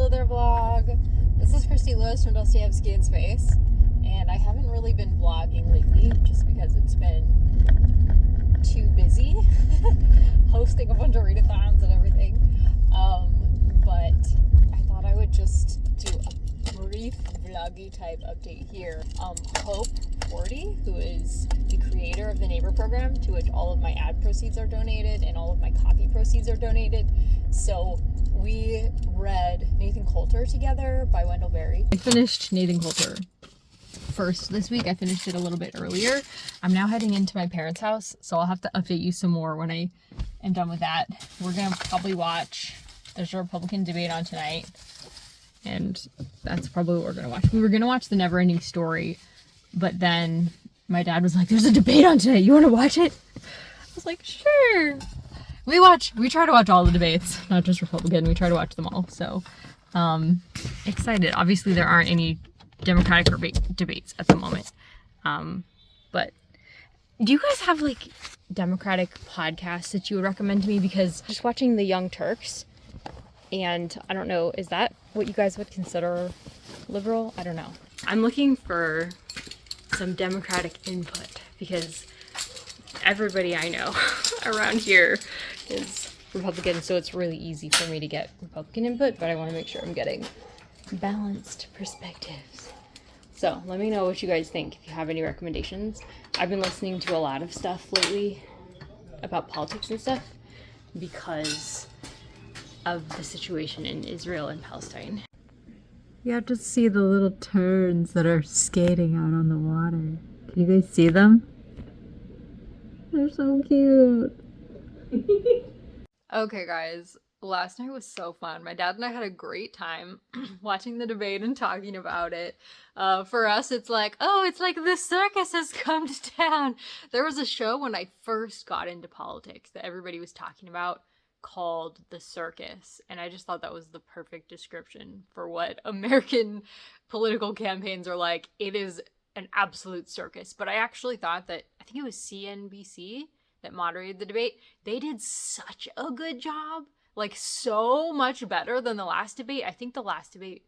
Hello there, vlog. This is Christy Lewis from Dostoyevsky in Space, and I haven't really been vlogging lately just because it's been too busy hosting a bunch of readathons and everything. But I thought I would just do a brief vloggy type update here. Hope 40, who is the creator of the Neighbor program, to which all of my ad proceeds are donated and all of my copy proceeds are donated. So we read Nathan Coulter together by Wendell. I finished Nathan Coulter first this week. I finished it a little bit earlier. I'm now heading into my parents' house, so I'll have to update you some more when I am done with that. We're gonna probably watch, there's a Republican debate on tonight, and that's probably what we're gonna watch. We were gonna watch The Never-Ending Story, but then my dad was like, there's a debate on tonight, you want to watch it? I was like, sure. We try to watch all the debates, not just Republican, we try to watch them all, so excited. Obviously there aren't any Democratic debates at the moment, but do you guys have like Democratic podcasts that you would recommend to me? Because just watching the Young Turks, and I don't know, is that what you guys would consider liberal? I don't know. I'm looking for some Democratic input because everybody I know around here is Republican, so it's really easy for me to get Republican input, but I want to make sure I'm getting balanced perspectives. So let me know what you guys think, if you have any recommendations. I've been listening to a lot of stuff lately about politics and stuff because of the situation in Israel and Palestine. You have to see the little turns that are skating out on the water. Can you guys see them? They're so cute. Okay, guys. Last night was so fun. My dad and I had a great time watching the debate and talking about it. For us, it's like, oh, it's like the circus has come to town. There was a show when I first got into politics that everybody was talking about called The Circus, and I just thought that was the perfect description for what American political campaigns are like. It is an absolute circus. But I actually thought that, I think it was CNBC that moderated the debate, they did such a good job. Like, so much better than the last debate. I think the last debate,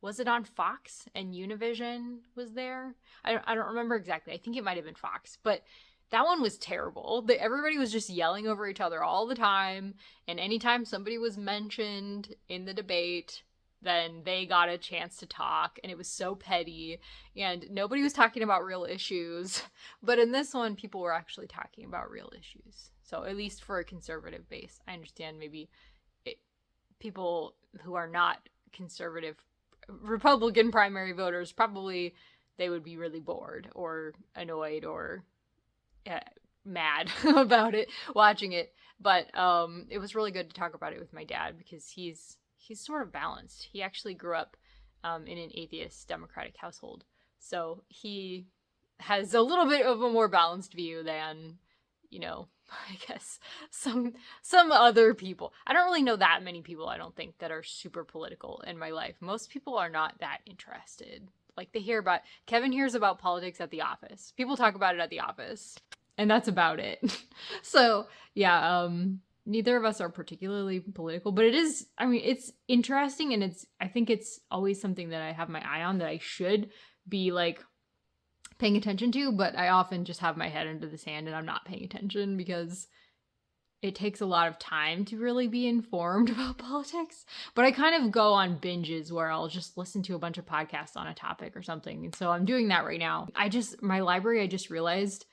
was it on Fox and Univision was there? I don't remember exactly. I think it might have been Fox, but that one was terrible. Everybody was just yelling over each other all the time, and anytime somebody was mentioned in the debate, then they got a chance to talk, and it was so petty, and nobody was talking about real issues. But in this one, people were actually talking about real issues. So at least for a conservative base. I understand maybe people who are not conservative Republican primary voters, probably they would be really bored or annoyed or mad about it, watching it. But it was really good to talk about it with my dad because he's sort of balanced. He actually grew up in an atheist Democratic household. So he has a little bit of a more balanced view than, you know, I guess some other people. I don't really know that many people, I don't think, that are super political in my life. Most people are not that interested. Like, Kevin hears about politics at the office. People talk about it at the office, and that's about it. So, yeah, neither of us are particularly political, but it is, I mean, it's interesting, and I think it's always something that I have my eye on that I should be, like, paying attention to, but I often just have my head into the sand and I'm not paying attention because it takes a lot of time to really be informed about politics. But I kind of go on binges where I'll just listen to a bunch of podcasts on a topic or something. And so I'm doing that right now. My library, I just realized,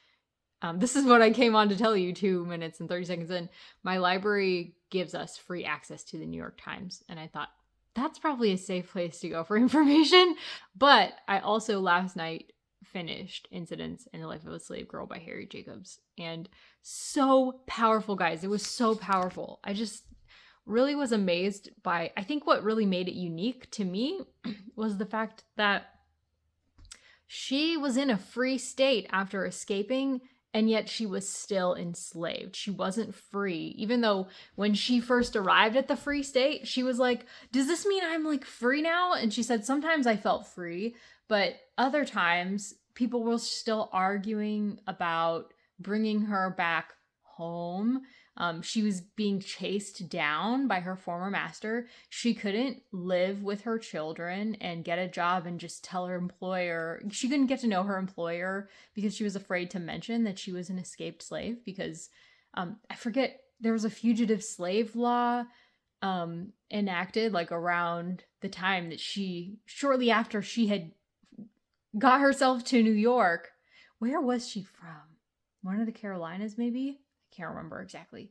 this is what I came on to tell you 2 minutes and 30 seconds in. My library gives us free access to the New York Times. And I thought, that's probably a safe place to go for information. But I also last night finished Incidents in the Life of a Slave Girl by Harriet Jacobs, and so powerful, guys. It was so powerful. I just really was amazed by, I think what really made it unique to me was the fact that she was in a free state after escaping, and yet she was still enslaved. She wasn't free, even though when she first arrived at the free state, she was like, does this mean I'm like free now? And she said, sometimes I felt free, but other times people were still arguing about bringing her back home. She was being chased down by her former master. She couldn't live with her children and get a job and just tell her employer. She couldn't get to know her employer because she was afraid to mention that she was an escaped slave, because I forget, there was a fugitive slave law enacted like around the time that shortly after she had got herself to New York. Where was she from? One of the Carolinas, maybe? I can't remember exactly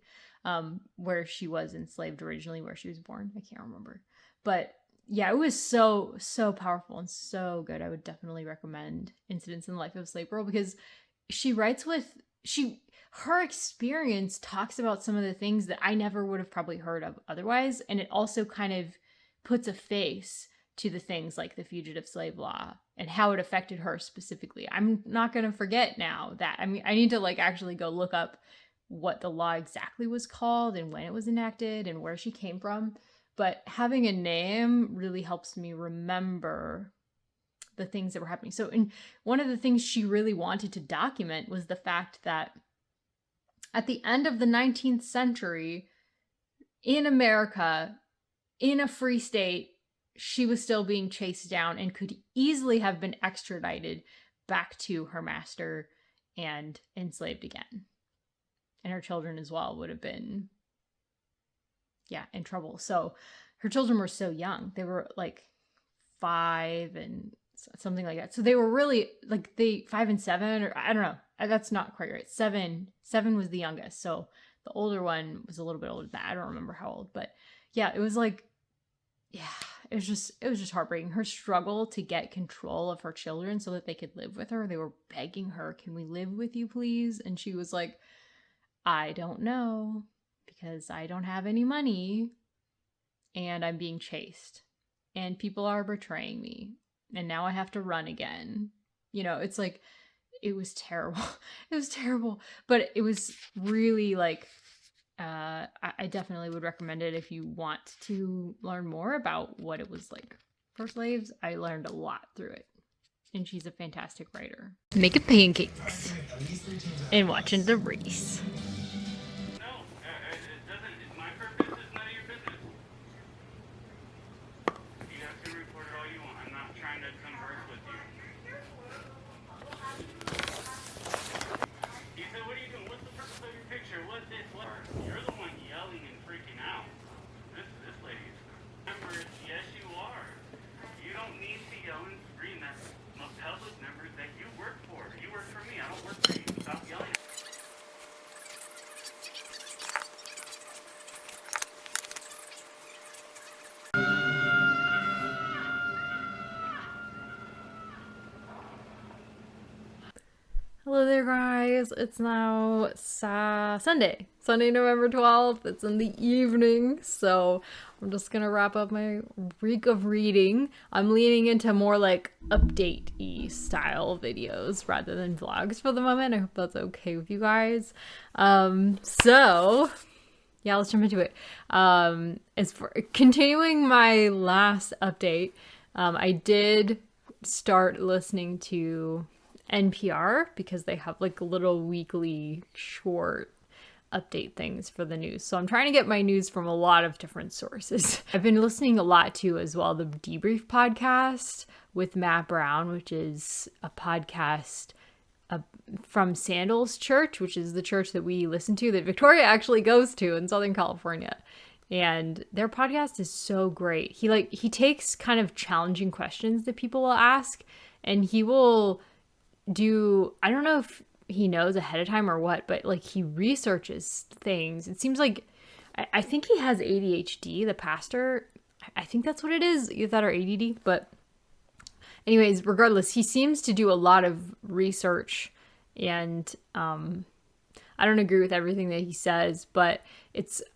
where she was enslaved originally, where she was born. I can't remember. But yeah, it was so powerful and so good. I would definitely recommend Incidents in the Life of a Slave Girl, because she writes with, her experience talks about some of the things that I never would have probably heard of otherwise. And it also kind of puts a face to the things like the fugitive slave law and how it affected her specifically. I'm not going to forget now that, I mean, I need to like actually go look up what the law exactly was called and when it was enacted and where she came from. But having a name really helps me remember the things that were happening. So, and one of the things she really wanted to document was the fact that at the end of the 19th century, in America, in a free state, she was still being chased down and could easily have been extradited back to her master and enslaved again. And her children as well would have been, in trouble. So her children were so young. They were like 5 and something like that. So they were really like 5 and 7, or I don't know. That's not quite right. 7 was the youngest. So the older one was a little bit older than that. I don't remember how old, but yeah, it was like, it was just heartbreaking. Her struggle to get control of her children so that they could live with her. They were begging her, "Can we live with you, please?" And she was like, "I don't know, because I don't have any money and I'm being chased and people are betraying me and now I have to run again." You know, it's like, it was terrible. It was terrible, but it was really like, I definitely would recommend it if you want to learn more about what it was like for slaves. I learned a lot through it. And she's a fantastic writer. Making pancakes and watching the race. No, it doesn't. It's my purpose. It's none of your business. You guys can report it all you want. I'm not trying to converse with you. You said, "What are you doing? What's the purpose of your picture? What's this? What?" You're the one yelling and freaking out. This lady's. Remember, yes, you are. You don't need to yell and scream at public members that you work for. You work for me. I don't work for you. Stop yelling. Hello there, guys. It's now Sunday, November 12th. It's in the evening, so I'm just gonna wrap up my week of reading. I'm leaning into more like update-y style videos rather than vlogs for the moment. I hope that's okay with you guys. So yeah, let's jump into it. As for continuing my last update, I did start listening to NPR because they have like little weekly short update things for the news. So I'm trying to get my news from a lot of different sources. I've been listening a lot to as well the Debrief podcast with Matt Brown, which is a podcast from Sandals Church, which is the church that we listen to, that Victoria actually goes to in Southern California. And their podcast is so great. He takes kind of challenging questions that people will ask, and he will do, I don't know if he knows ahead of time or what, but like he researches things. It seems like, I think he has ADHD, the pastor. I think that's what it is, either that or ADD. But anyways, regardless, he seems to do a lot of research, and I don't agree with everything that he says, but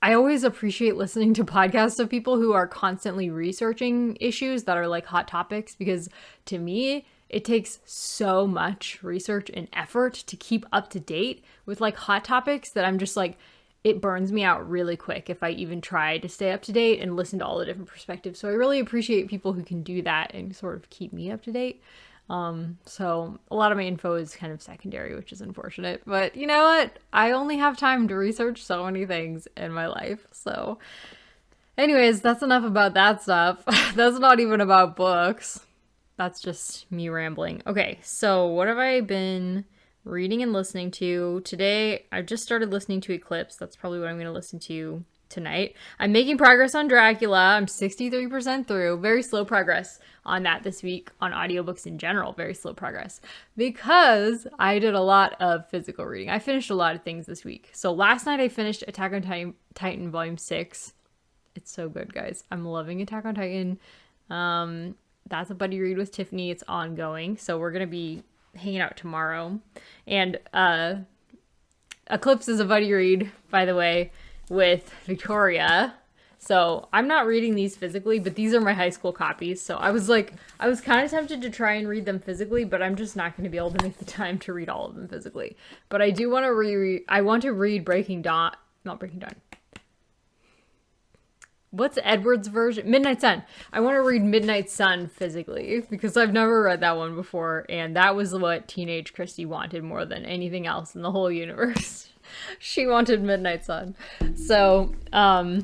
I always appreciate listening to podcasts of people who are constantly researching issues that are like hot topics, because to me, it takes so much research and effort to keep up to date with like hot topics that I'm just like, it burns me out really quick if I even try to stay up to date and listen to all the different perspectives. So I really appreciate people who can do that and sort of keep me up to date. So a lot of my info is kind of secondary, which is unfortunate. But you know what? I only have time to research so many things in my life. So anyways, that's enough about that stuff. That's not even about books. That's just me rambling. Okay, so what have I been reading and listening to? Today, I just started listening to Eclipse. That's probably what I'm going to listen to tonight. I'm making progress on Dracula. I'm 63% through. Very slow progress on that this week. On audiobooks in general, very slow progress. Because I did a lot of physical reading. I finished a lot of things this week. So last night I finished Attack on Titan Volume 6. It's so good, guys. I'm loving Attack on Titan. That's a buddy read with Tiffany. It's ongoing. So we're going to be hanging out tomorrow. And Eclipse is a buddy read, by the way, with Victoria. So I'm not reading these physically, but these are my high school copies. So I was kind of tempted to try and read them physically, but I'm just not going to be able to make the time to read all of them physically. But I do want to I want to read not Breaking Dawn. What's Edward's version? Midnight Sun. I want to read Midnight Sun physically because I've never read that one before, and that was what teenage Christy wanted more than anything else in the whole universe. She wanted Midnight Sun. So, and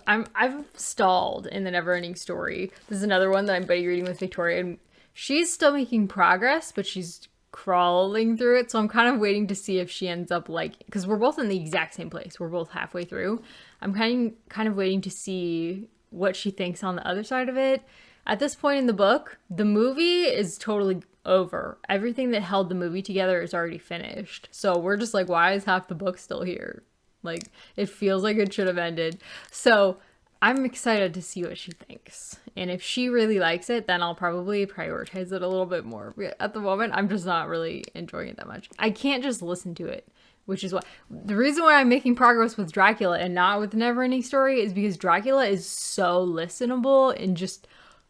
I've stalled in the Neverending Story. This is another one that I'm buddy reading with Victoria, and she's still making progress, but she's crawling through it. So I'm kind of waiting to see if she ends up because we're both in the exact same place. We're both halfway through. I'm kind of waiting to see what she thinks on the other side of it. At this point in the book, the movie is totally over. Everything that held the movie together is already finished. So we're just like, why is half the book still here? Like, it feels like it should have ended. So I'm excited to see what she thinks. And if she really likes it, then I'll probably prioritize it a little bit more. At the moment, I'm just not really enjoying it that much. I can't just listen to it, which is why the reason why I'm making progress with Dracula and not with the Neverending Story is because Dracula is so listenable and just,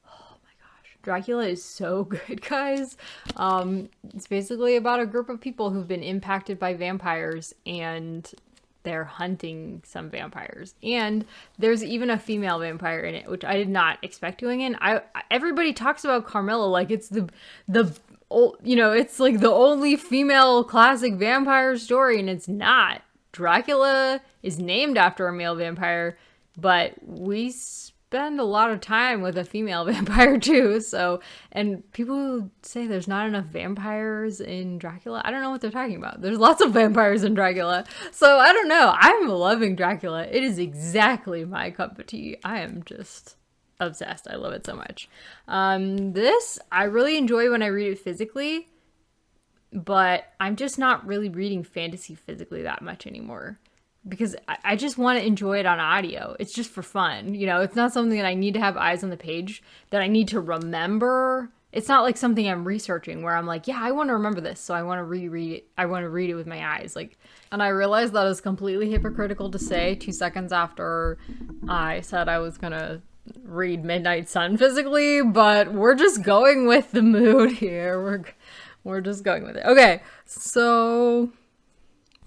oh my gosh, Dracula is so good, guys. It's basically about a group of people who've been impacted by vampires and they're hunting some vampires, and there's even a female vampire in it, which I did not expect going in. Everybody talks about Carmilla like it's it's like the only female classic vampire story, and it's not. Dracula is named after a male vampire, but we spend a lot of time with a female vampire too. So, and people who say there's not enough vampires in Dracula, I don't know what they're talking about. There's lots of vampires in Dracula. So I don't know. I'm loving Dracula. It is exactly my cup of tea. I am just obsessed. I love it so much. This I really enjoy when I read it physically, but I'm just not really reading fantasy physically that much anymore. Because I just want to enjoy it on audio. It's just for fun. You know, it's not something that I need to have eyes on the page, that I need to remember. It's not like something I'm researching where I'm like, yeah, I want to remember this, so I want to reread it. I want to read it with my eyes. And I realized that is completely hypocritical to say 2 seconds after I said I was going to read Midnight Sun physically, but we're just going with the mood here. We're just going with it. Okay, so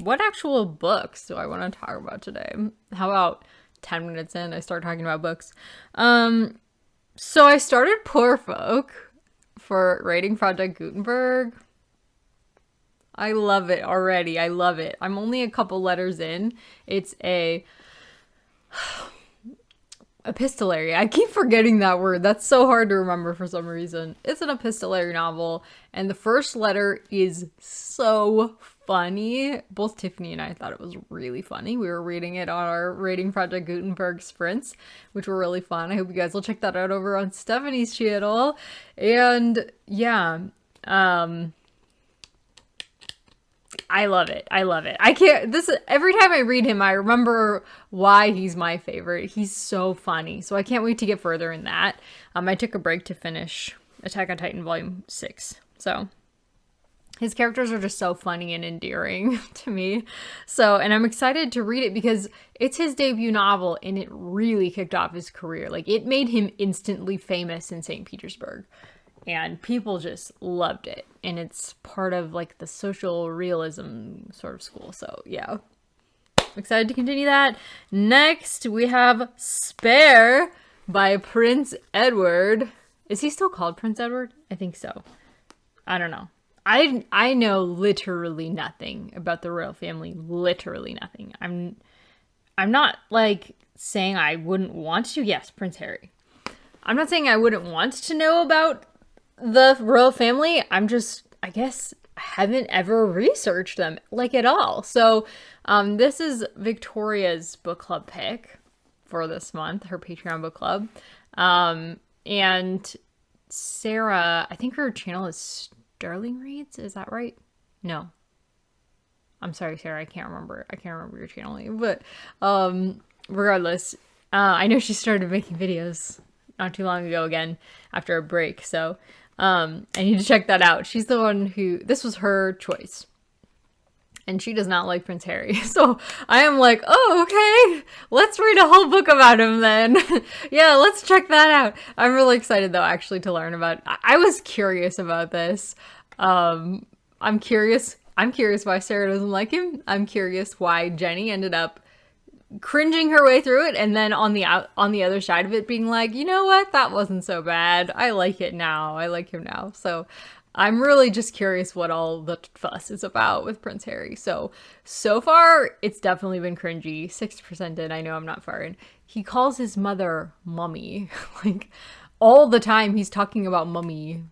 what actual books do I want to talk about today? How about 10 minutes in, I start talking about books? So I started Poor Folk for Writing Project Gutenberg. I love it already. I love it. I'm only a couple letters in. It's a epistolary. I keep forgetting that word. That's so hard to remember for some reason. It's an epistolary novel, and the first letter is so funny. Both Tiffany and I thought it was really funny. We were reading it on our Rating Project Gutenberg sprints, which were really fun. I hope you guys will check that out over on Stephanie's channel. And yeah, I love it. I love it. Every time I read him, I remember why he's my favorite. He's so funny. So I can't wait to get further in that. I took a break to finish Attack on Titan Volume 6. So his characters are just so funny and endearing to me. So, and I'm excited to read it because it's his debut novel and it really kicked off his career. Like, it made him instantly famous in St. Petersburg. And people just loved it. And it's part of like the social realism sort of school. So yeah, I'm excited to continue that. Next, we have Spare by Prince Edward. Is he still called Prince Edward? I think so. I don't know. I know literally nothing about the royal family. Literally nothing. I'm not like saying I wouldn't want to. Yes, Prince Harry. I'm not saying I wouldn't want to know about the royal family. I'm just, I guess, haven't ever researched them like at all. So this is Victoria's book club pick for this month, her Patreon book club. And Sarah, I think her channel is Sterling Reads. Is that right? No. I'm sorry, Sarah. I can't remember your channel name. But regardless, I know she started making videos not too long ago again after a break. So I need to check that out. She's the one who, this was her choice. And she does not like Prince Harry. So I am like, oh, okay, let's read a whole book about him then. Yeah, let's check that out. I'm really excited though, actually, to learn about, I was curious about this. I'm curious why Sarah doesn't like him. I'm curious why Jenny ended up cringing her way through it, and then on the other side of it being like, you know what, that wasn't so bad. I like it now. I like him now. So I'm really just curious what all the fuss is about with Prince Harry. So far, it's definitely been cringy. 60% in. I know I'm not far in. He calls his mother Mummy. Like, all the time he's talking about Mummy.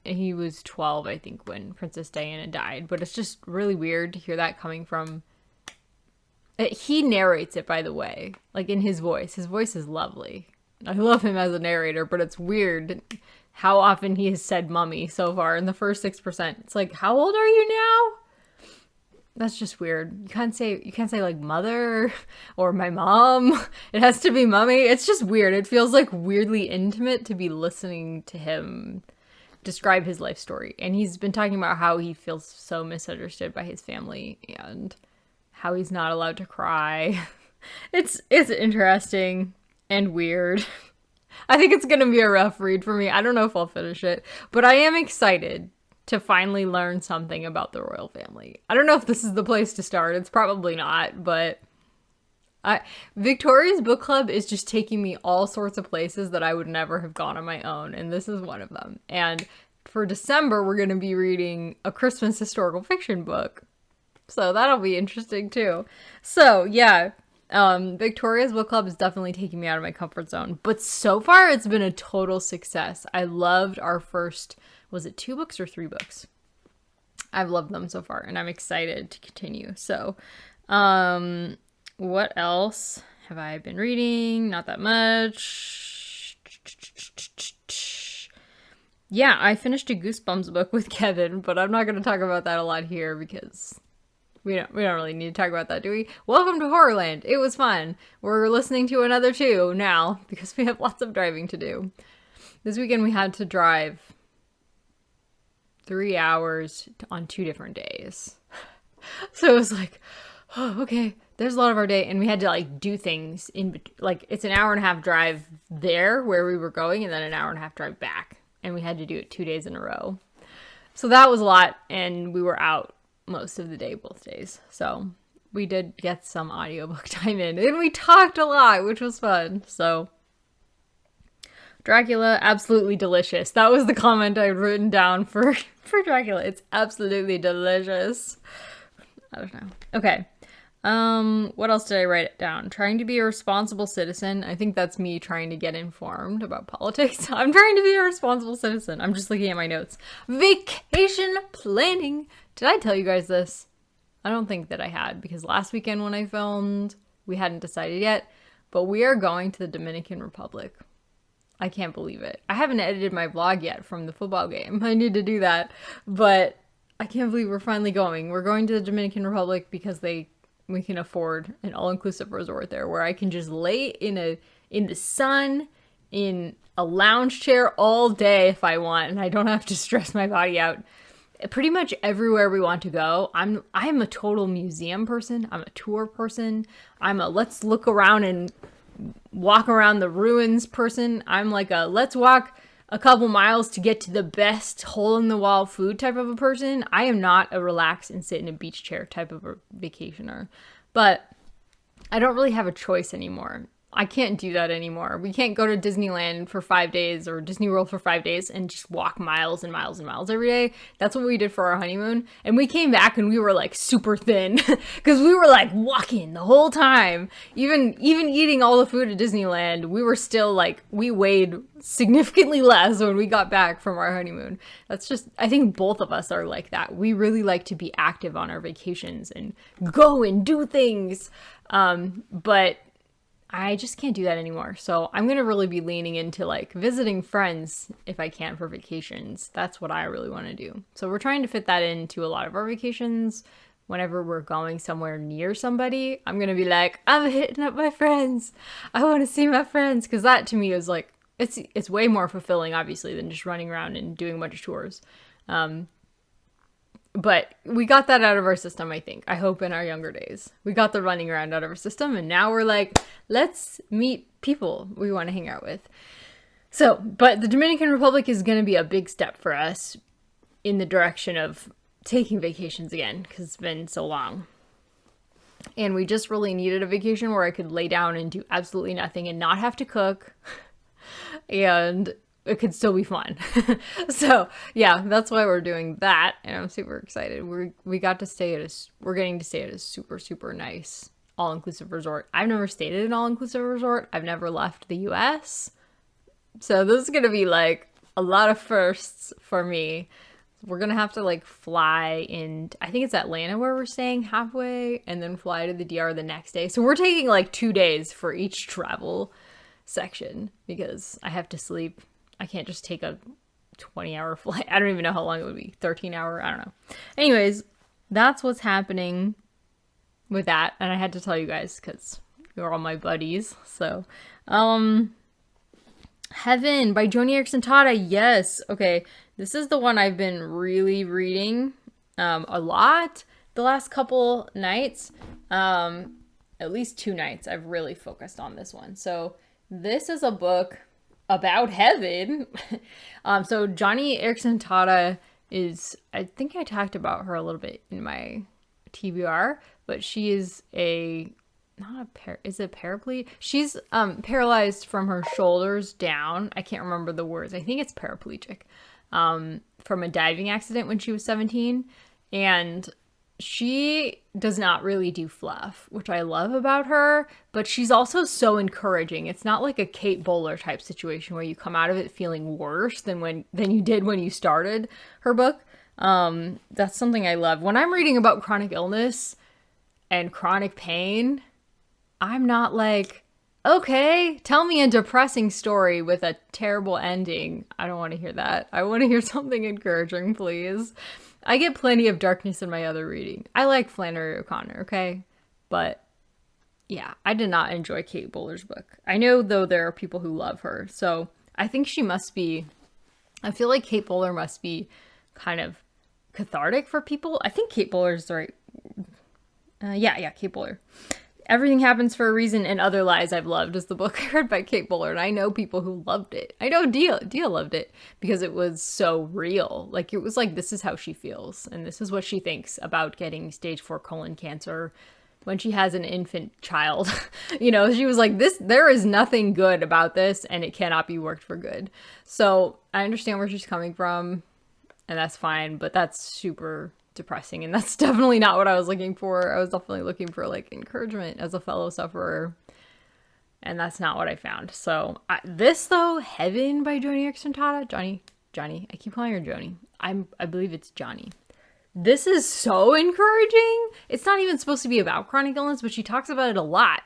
He was 12, I think, when Princess Diana died. But it's just really weird to hear that coming from... He narrates it, by the way. Like, in his voice. His voice is lovely. I love him as a narrator, but it's weird how often he has said mummy so far in the first 6%. It's like, how old are you now? That's just weird. You can't say like mother or my mom. It has to be mummy. It's just weird. It feels like weirdly intimate to be listening to him describe his life story. And he's been talking about how he feels so misunderstood by his family and how he's not allowed to cry. It's interesting and weird. I think it's gonna be a rough read for me. I don't know if I'll finish it, but I am excited to finally learn something about the royal family. I don't know if this is the place to start. It's probably not, but Victoria's book club is just taking me all sorts of places that I would never have gone on my own, and this is one of them. And for December, we're gonna be reading a Christmas historical fiction book. So that'll be interesting too. So yeah, Victoria's book club is definitely taking me out of my comfort zone, but so far it's been a total success. I loved our first, was it 2 books or 3 books? I've loved them so far, and I'm excited to continue. So, what else have I been reading? Not that much. Yeah, I finished a Goosebumps book with Kevin, but I'm not going to talk about that a lot here because we don't really need to talk about that, do we? Welcome to Horrorland. It was fun. We're listening to another 2 now because we have lots of driving to do. This weekend we had to drive 3 hours on 2 different days. So it was like, oh, okay, there's a lot of our day, and we had to like do things in like it's an hour and a half drive there where we were going, and then an hour and a half drive back, and we had to do it 2 days in a row. So that was a lot, and we were out most of the day, both days. So we did get some audiobook time in, and we talked a lot, which was fun. So Dracula, absolutely delicious. That was the comment I'd written down for Dracula. It's absolutely delicious. I don't know. Okay. What else did I write it down? Trying to be a responsible citizen. I think that's me trying to get informed about politics. I'm trying to be a responsible citizen. I'm just looking at my notes. Vacation planning. Did I tell you guys this? I don't think that I had, because last weekend when I filmed, we hadn't decided yet, but we are going to the Dominican Republic. I can't believe it. I haven't edited my vlog yet from the football game. I need to do that, but I can't believe we're finally going. We're going to the Dominican Republic because we can afford an all-inclusive resort there where I can just lay in the sun in a lounge chair all day if I want, and I don't have to stress my body out. Pretty much everywhere we want to go. I'm a total museum person. I'm a tour person. I'm a let's look around and walk around the ruins person. I'm like a let's walk a couple miles to get to the best hole-in-the-wall food type of a person. I am not a relax and sit in a beach chair type of a vacationer. But I don't really have a choice anymore. I can't do that anymore. We can't go to Disneyland for 5 days or Disney World for 5 days and just walk miles and miles and miles every day. That's what we did for our honeymoon. And we came back and we were like super thin because we were like walking the whole time. Even eating all the food at Disneyland, we were still like, we weighed significantly less when we got back from our honeymoon. That's just, I think both of us are like that. We really like to be active on our vacations and go and do things. But I just can't do that anymore. So I'm going to really be leaning into like visiting friends if I can for vacations. That's what I really want to do. So we're trying to fit that into a lot of our vacations. Whenever we're going somewhere near somebody, I'm going to be like, I'm hitting up my friends. I want to see my friends. Because that to me is like, it's way more fulfilling, obviously, than just running around and doing a bunch of tours. But we got that out of our system, I think. I hope in our younger days. We got the running around out of our system, and now we're like, let's meet people we want to hang out with. So, but the Dominican Republic is going to be a big step for us in the direction of taking vacations again, because it's been so long. And we just really needed a vacation where I could lay down and do absolutely nothing and not have to cook. And it could still be fun. So yeah, that's why we're doing that. And I'm super excited. We got to stay at we're getting to stay at a super, super nice all-inclusive resort. I've never stayed at an all-inclusive resort. I've never left the US. So this is going to be like a lot of firsts for me. We're going to have to like fly in, I think it's Atlanta where we're staying halfway, and then fly to the DR the next day. So we're taking like 2 days for each travel section because I have to sleep. I can't just take a 20-hour flight. I don't even know how long it would be. 13-hour, I don't know. Anyways, that's what's happening with that. And I had to tell you guys because you're all my buddies. So, Heaven by Joni Eareckson Tada. Yes. Okay. This is the one I've been really reading a lot the last couple nights. At least 2 nights I've really focused on this one. So this is a book about heaven. So Joni Eareckson Tada is, I think I talked about her a little bit in my TBR, but she is is it paraplegic? She's paralyzed from her shoulders down. I can't remember the words. I think it's paraplegic. From a diving accident when she was 17. And she does not really do fluff, which I love about her, but she's also so encouraging. It's not like a Kate Bowler type situation where you come out of it feeling worse than you did when you started her book. That's something I love. When I'm reading about chronic illness and chronic pain, I'm not like, okay, tell me a depressing story with a terrible ending. I don't want to hear that. I want to hear something encouraging, please. I get plenty of darkness in my other reading. I like Flannery O'Connor, okay? But yeah, I did not enjoy Kate Bowler's book. I know, though, there are people who love her. So I think she must be, I feel like Kate Bowler must be kind of cathartic for people. I think Kate Bowler's the right, yeah, Kate Bowler. Everything Happens for a Reason and Other Lies I've Loved is the book I read by Kate Bowler, and I know people who loved it. I know Dia loved it because it was so real. Like, it was like, this is how she feels, and this is what she thinks about getting stage 4 colon cancer when she has an infant child. You know, she was like, there is nothing good about this, and it cannot be worked for good. So I understand where she's coming from, and that's fine, but that's super depressing, and that's definitely not what I was looking for. I was definitely looking for like encouragement as a fellow sufferer, and that's not what I found. So this though, Heaven by Joni Eareckson Tada, Johnny, I keep calling her Joni. I believe it's Johnny. This is so encouraging. It's not even supposed to be about chronic illness, but she talks about it a lot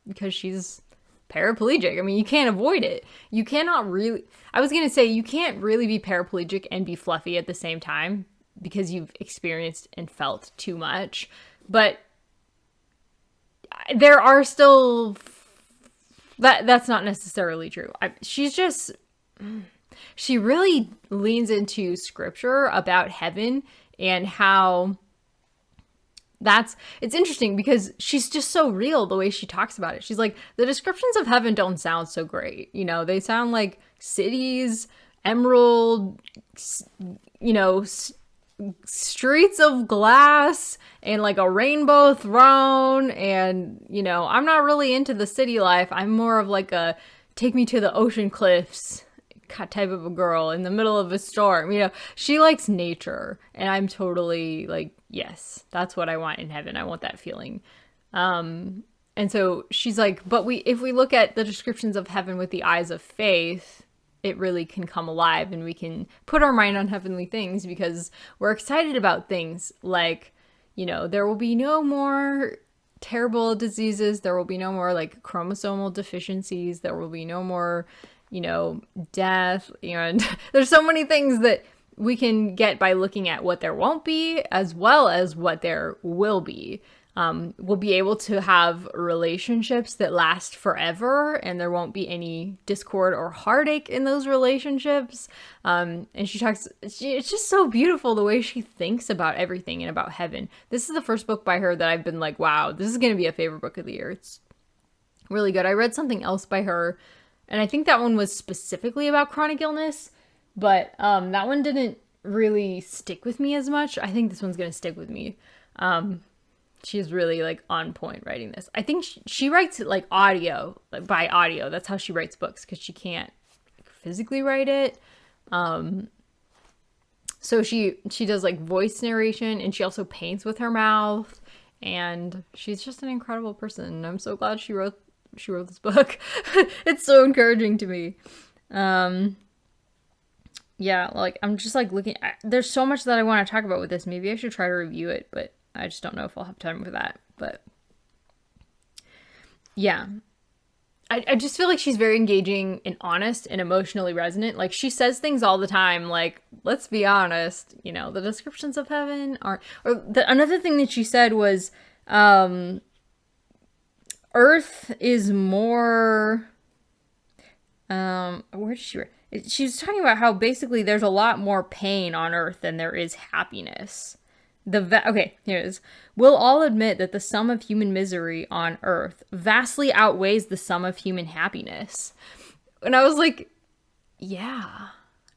because she's paraplegic. I mean, you can't avoid it. You cannot really, I was gonna say, you can't really be paraplegic and be fluffy at the same time, because you've experienced and felt too much. But there are still, that's not necessarily true. She really leans into scripture about heaven and how it's interesting because she's just so real the way she talks about it. She's like, the descriptions of heaven don't sound so great. You know, they sound like cities, emerald, you know, streets of glass and like a rainbow throne, and you know, I'm not really into the city life. I'm more of like a take me to the ocean cliffs type of a girl in the middle of a storm. You know, she likes nature, and I'm totally like, yes, that's what I want in heaven. I want that feeling. And so she's like, but if we look at the descriptions of heaven with the eyes of faith, it really can come alive, and we can put our mind on heavenly things because we're excited about things like, you know, there will be no more terrible diseases. There will be no more like chromosomal deficiencies. There will be no more, you know, death. And there's so many things that we can get by looking at what there won't be as well as what there will be. We'll be able to have relationships that last forever, and there won't be any discord or heartache in those relationships. And it's just so beautiful the way she thinks about everything and about heaven. This is the first book by her that I've been like, wow, this is going to be a favorite book of the year. It's really good. I read something else by her, and I think that one was specifically about chronic illness, but that one didn't really stick with me as much. I think this one's going to stick with me. She's really like on point writing this. I think she writes it like audio, like by audio. That's how she writes books, because she can't physically write it. So she does like voice narration, and she also paints with her mouth, and she's just an incredible person. I'm so glad she wrote this book. It's so encouraging to me. Yeah, like I'm just like looking at, there's so much that I want to talk about with this. Maybe I should try to review it, but I just don't know if I'll have time for that. But yeah, I just feel like she's very engaging and honest and emotionally resonant. Like she says things all the time, like, let's be honest, you know, the descriptions of heaven are, another thing that she said was, Earth is more, where did she write? She was talking about how basically there's a lot more pain on Earth than there is happiness. Okay, here it is. We'll all admit that the sum of human misery on Earth vastly outweighs the sum of human happiness. And I was like, yeah,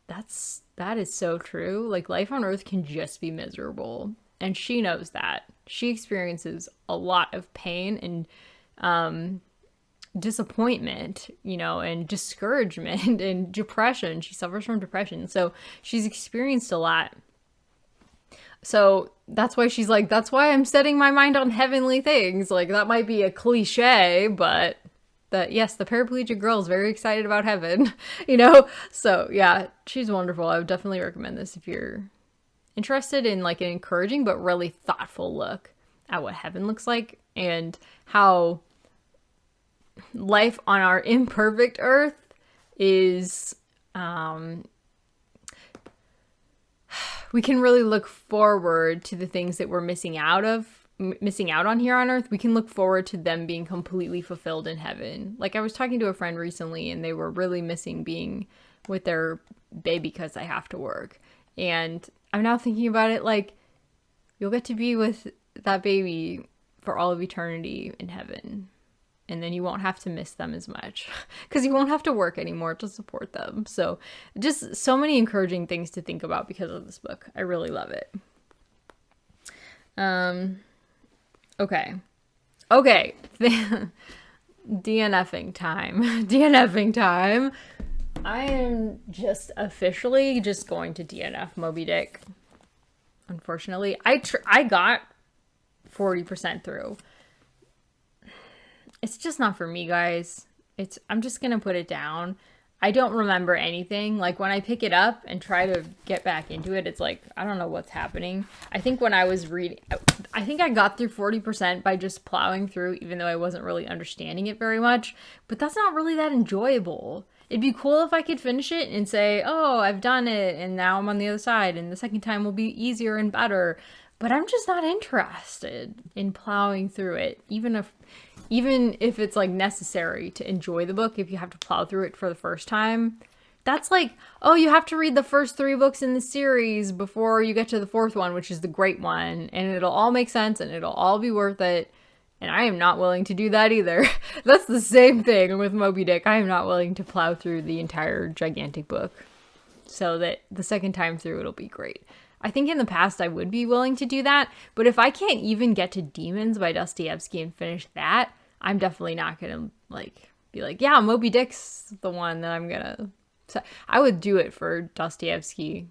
that is so true. Like, life on Earth can just be miserable. And she knows that. She experiences a lot of pain and disappointment, you know, and discouragement and depression. She suffers from depression. So she's experienced a lot. So that's why she's like, that's why I'm setting my mind on heavenly things. Like, that might be a cliche, but that, yes, the paraplegic girl is very excited about heaven, you know? So yeah, she's wonderful. I would definitely recommend this if you're interested in like an encouraging but really thoughtful look at what heaven looks like and how life on our imperfect Earth is, we can really look forward to the things that we're missing out on here on Earth. We can look forward to them being completely fulfilled in heaven. Like, I was talking to a friend recently, and they were really missing being with their baby because I have to work. And I'm now thinking about it like, you'll get to be with that baby for all of eternity in heaven. And then you won't have to miss them as much because you won't have to work anymore to support them. So just so many encouraging things to think about because of this book. I really love it. Okay. DNFing time. DNFing time. I am just officially just going to DNF Moby Dick. Unfortunately, I got 40% through. It's just not for me, guys. I'm just gonna put it down. I don't remember anything. Like, when I pick it up and try to get back into it, it's like, I don't know what's happening. I think when I was reading, I think I got through 40% by just plowing through, even though I wasn't really understanding it very much. But that's not really that enjoyable. It'd be cool if I could finish it and say, oh, I've done it, and now I'm on the other side, and the second time will be easier and better. But I'm just not interested in plowing through it, even if it's like necessary to enjoy the book. If you have to plow through it for the first time, that's like, oh, you have to read the first 3 books in the series before you get to the 4th one, which is the great one, and it'll all make sense and it'll all be worth it. And I am not willing to do that either. That's the same thing with Moby Dick. I am not willing to plow through the entire gigantic book so that the second time through it'll be great. I think in the past I would be willing to do that, but if I can't even get to Demons by Dostoyevsky and finish that, I'm definitely not gonna like be like, yeah, Moby Dick's the one that I'm gonna. So I would do it for Dostoyevsky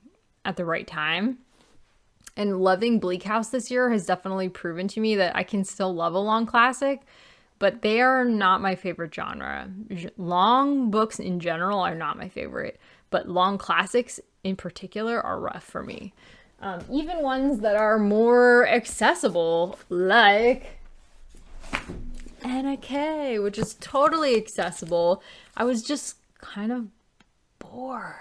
at the right time. And loving Bleak House this year has definitely proven to me that I can still love a long classic, but they are not my favorite genre. Long books in general are not my favorite, but long classics in particular are rough for me. Even ones that are more accessible, like Anna K, which is totally accessible. I was just kind of bored.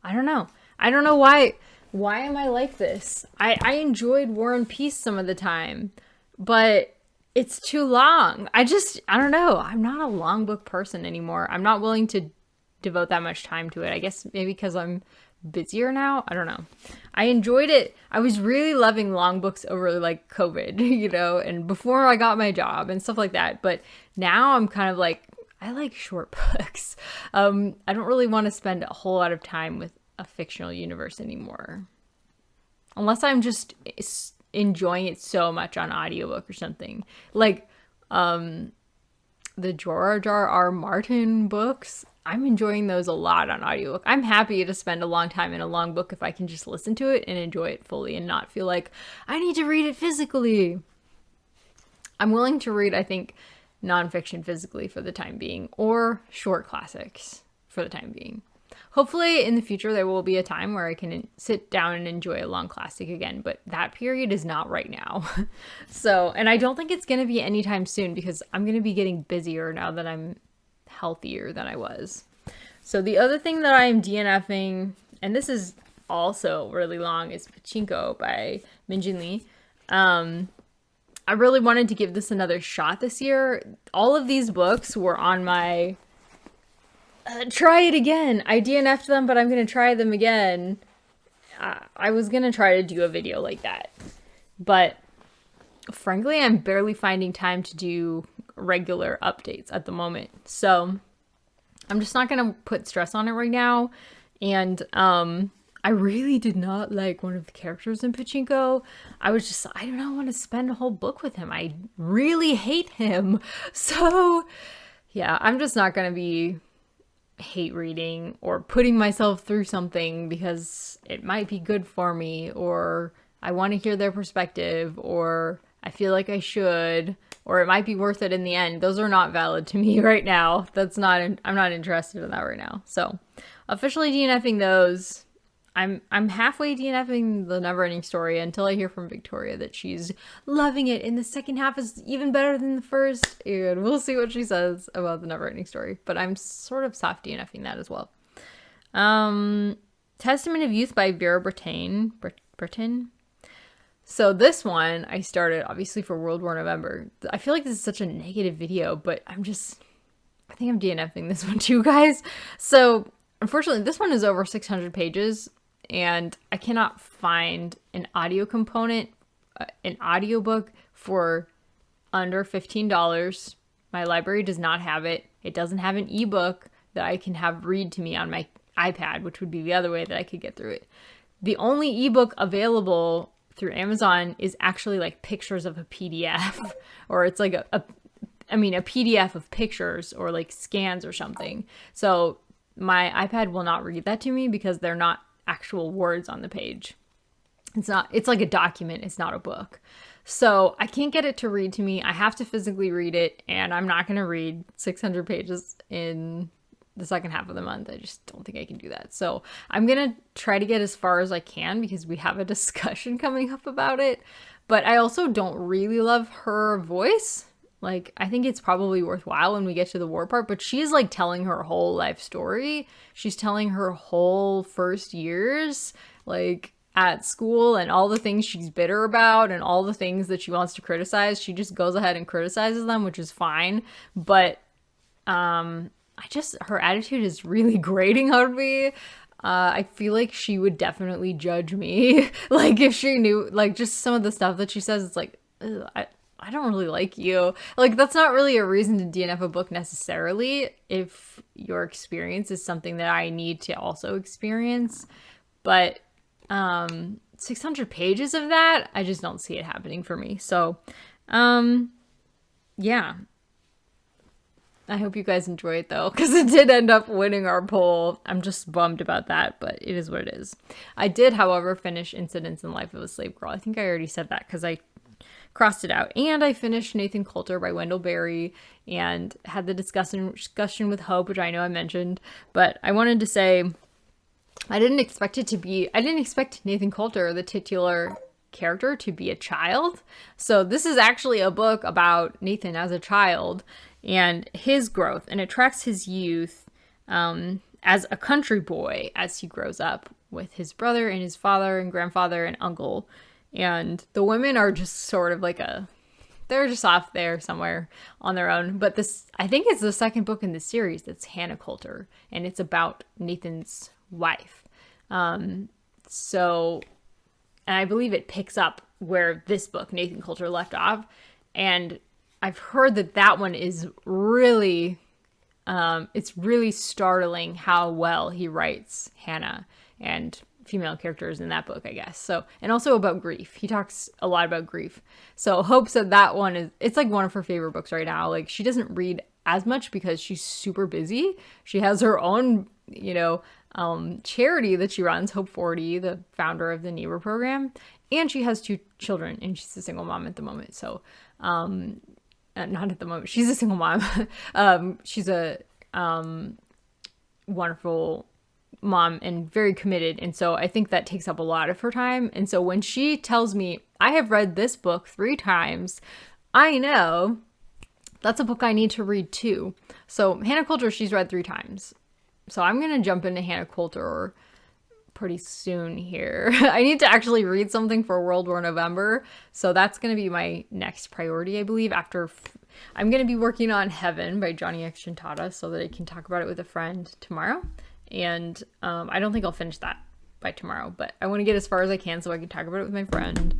I don't know why. Why am I like this? I enjoyed War and Peace some of the time, but it's too long. I don't know. I'm not a long book person anymore. I'm not willing to devote that much time to it. I guess maybe because I'm busier now. I don't know. I enjoyed it. I was really loving long books over like COVID, you know, and before I got my job and stuff like that. But now I'm kind of like, I like short books. I don't really want to spend a whole lot of time with a fictional universe anymore. Unless I'm just enjoying it so much on audiobook or something. Like the George R.R. Martin books, I'm enjoying those a lot on audiobook. I'm happy to spend a long time in a long book if I can just listen to it and enjoy it fully and not feel like I need to read it physically. I'm willing to read, I think, nonfiction physically for the time being, or short classics for the time being. Hopefully in the future there will be a time where I can sit down and enjoy a long classic again, but that period is not right now. So, and I don't think it's going to be anytime soon because I'm going to be getting busier now that I'm healthier than I was. So the other thing that I'm DNFing, and this is also really long, is Pachinko by Minjin Lee. I really wanted to give this another shot this year. All of these books were on my try it again. I DNF'd them, but I'm going to try them again. I was going to try to do a video like that. But frankly, I'm barely finding time to do regular updates at the moment. So I'm just not going to put stress on it right now. And I really did not like one of the characters in Pachinko. I do not want to spend a whole book with him. I really hate him. So yeah, I'm just not going to be hate reading or putting myself through something because it might be good for me, or I want to hear their perspective, or I feel like I should, or it might be worth it in the end. Those are not valid to me right now. I'm not interested in that right now. So officially DNFing those. I'm halfway DNFing the Neverending Story until I hear from Victoria that she's loving it and the second half is even better than the first, and we'll see what she says about the Neverending Story. But I'm sort of soft DNFing that as well. Testament of Youth by Vera Brittain. So this one I started obviously for World War November. I feel like this is such a negative video, but I think I'm DNFing this one too, guys. So unfortunately, this one is over 600 pages, and I cannot find an audio component, an audiobook for under $15. My library does not have it. It doesn't have an ebook that I can have read to me on my iPad, which would be the other way that I could get through it. The only ebook available through Amazon is actually like pictures of a PDF, or it's like a PDF of pictures or like scans or something. So my iPad will not read that to me because they're not actual words on the page. It's like a document. It's not a book. So I can't get it to read to me. I have to physically read it, and I'm not going to read 600 pages in the second half of the month. I just don't think I can do that. So I'm going to try to get as far as I can because we have a discussion coming up about it. But I also don't really love her voice. Like, I think it's probably worthwhile when we get to the war part, but she's like telling her whole life story. She's telling her whole first years, like at school, and all the things she's bitter about and all the things that she wants to criticize. She just goes ahead and criticizes them, which is fine. But her attitude is really grating on me. I feel like she would definitely judge me. Like if she knew, like just some of the stuff that she says, it's like, I don't really like you. Like, that's not really a reason to DNF a book necessarily if your experience is something that I need to also experience. But 600 pages of that, I just don't see it happening for me. So, yeah. I hope you guys enjoy it though, because it did end up winning our poll. I'm just bummed about that, but it is what it is. I did, however, finish Incidents in the Life of a Slave Girl. I think I already said that because I crossed it out. And I finished Nathan Coulter by Wendell Berry and had the discussion with Hope, which I know I mentioned. But I wanted to say I didn't expect Nathan Coulter, the titular character, to be a child. So this is actually a book about Nathan as a child and his growth, and it tracks his youth as a country boy as he grows up with his brother and his father and grandfather and uncle. And the women are just sort of like they're just off there somewhere on their own. But this, I think it's the second book in the series that's Hannah Coulter, and it's about Nathan's wife. And I believe it picks up where this book, Nathan Coulter, left off. And I've heard that one is really, it's really startling how well he writes Hannah and female characters in that book, I guess. So, and also about grief. He talks a lot about grief. So Hope said that one it's like one of her favorite books right now. Like, she doesn't read as much because she's super busy. She has her own, charity that she runs, Hope 40, the founder of the Neighbor program. And she has 2 children, and she's a single mom at the moment. So, not at the moment. She's a single mom. She's a wonderful mom and very committed. And so I think that takes up a lot of her time. And so when she tells me, I have read this book 3 times, I know that's a book I need to read too. So Hannah Coulter, she's read 3 times. So I'm going to jump into Hannah Coulter pretty soon here. I need to actually read something for World War November. So that's going to be my next priority, I believe, after I'm going to be working on Heaven by Joni and Tada so that I can talk about it with a friend tomorrow. And I don't think I'll finish that by tomorrow, but I want to get as far as I can so I can talk about it with my friend.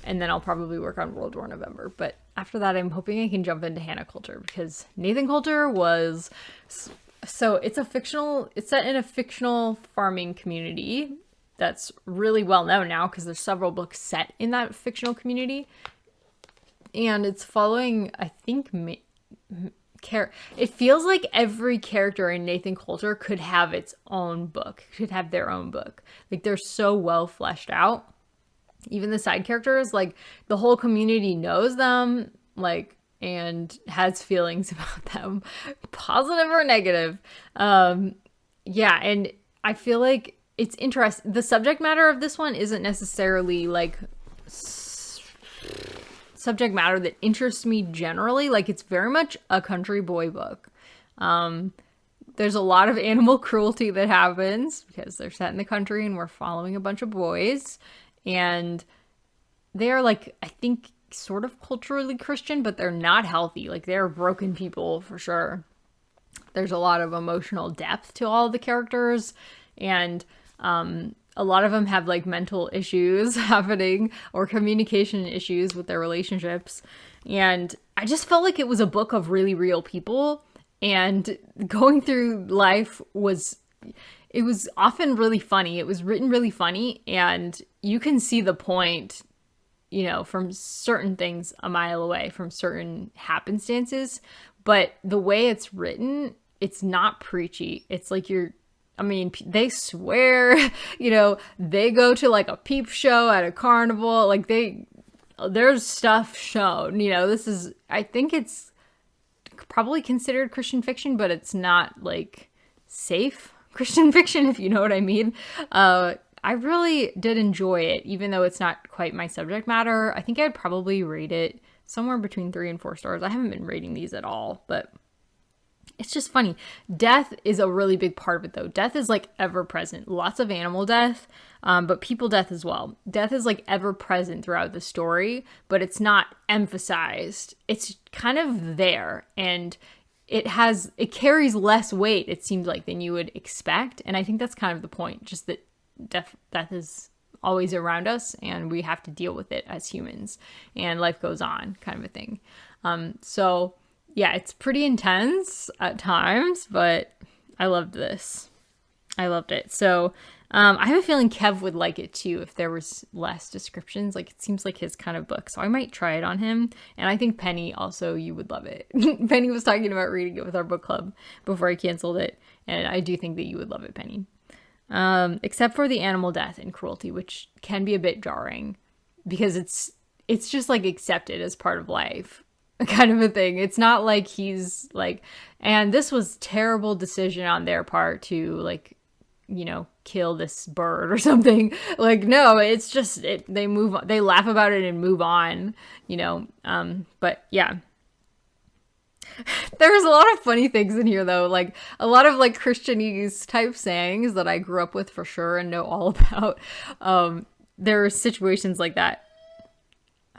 And then I'll probably work on World War November. But after that, I'm hoping I can jump into Hannah Coulter, because Nathan Coulter was... So it's set in a fictional farming community that's really well known now because there's several books set in that fictional community. And it's following, I think, it feels like every character in Nathan Coulter could have its own book, could have their own book. Like, they're so well fleshed out. Even the side characters, like, the whole community knows them, like, and has feelings about them, positive or negative. Yeah, and I feel like it's interesting. The subject matter of this one isn't necessarily, like, subject matter that interests me generally. Like, it's very much a country boy book. There's a lot of animal cruelty that happens because they're set in the country and we're following a bunch of boys. And they're, like, I think, sort of culturally Christian, but they're not healthy. Like, they're broken people for sure. There's a lot of emotional depth to all the characters, and a lot of them have, like, mental issues happening or communication issues with their relationships. And I just felt like it was a book of really real people, and going through life was often really funny. It was written really funny, and you can see the point, from certain things a mile away, from certain happenstances. But the way it's written, it's not preachy. It's like they swear, they go to, like, a peep show at a carnival. Like, there's stuff shown, I think it's probably considered Christian fiction, but it's not, like, safe Christian fiction, if you know what I mean. I really did enjoy it, even though it's not quite my subject matter. I think I'd probably rate it somewhere between 3 and 4 stars. I haven't been rating these at all, but it's just funny. Death is a really big part of it, though. Death is, like, ever present. Lots of animal death, but people death as well. Death is, like, ever present throughout the story, but it's not emphasized. It's kind of there, and it carries less weight, it seems like, than you would expect. And I think that's kind of the point, just that death is always around us and we have to deal with it as humans, and life goes on, kind of a thing. So yeah, it's pretty intense at times, but I loved this. I loved it. So I have a feeling Kev would like it too if there was less descriptions. Like, it seems like his kind of book, so I might try it on him. And I think Penny also, you would love it. Penny was talking about reading it with our book club before I canceled it, and I do think that you would love it, Penny. Except for the animal death and cruelty, which can be a bit jarring because it's just like accepted as part of life, kind of a thing. It's not like he's like, and this was terrible decision on their part to, like, you know, kill this bird or something. Like, no, it's just they move on, they laugh about it and move on, you know. But yeah, there's a lot of funny things in here though, like a lot of like Christianese type sayings that I grew up with for sure and know all about. There are situations like that.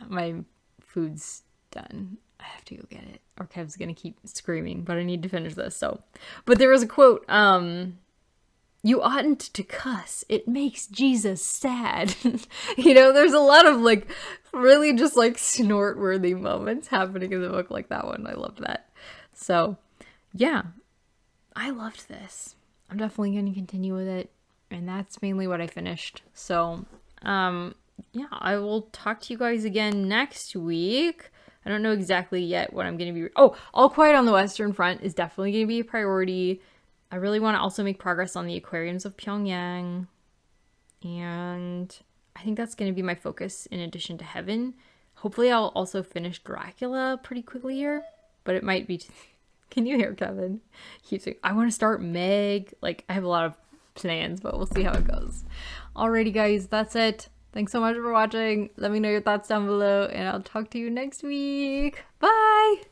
My food's done. I have to go get it, or Kev's gonna keep screaming, but I need to finish this. So, but there was a quote, you oughtn't to cuss. It makes Jesus sad. You know, there's a lot of like really just like snort-worthy moments happening in the book like that one. I loved that. So yeah, I loved this. I'm definitely going to continue with it. And that's mainly what I finished. So yeah, I will talk to you guys again next week. I don't know exactly yet what I'm going to be... Oh, All Quiet on the Western Front is definitely going to be a priority. I really want to also make progress on the aquariums of Pyongyang. And I think that's going to be my focus in addition to Heaven. Hopefully I'll also finish Dracula pretty quickly here. But it might be... Can you hear Kevin? He's saying, I want to start Meg. Like, I have a lot of plans, but we'll see how it goes. Alrighty, guys. That's it. Thanks so much for watching. Let me know your thoughts down below, and I'll talk to you next week. Bye!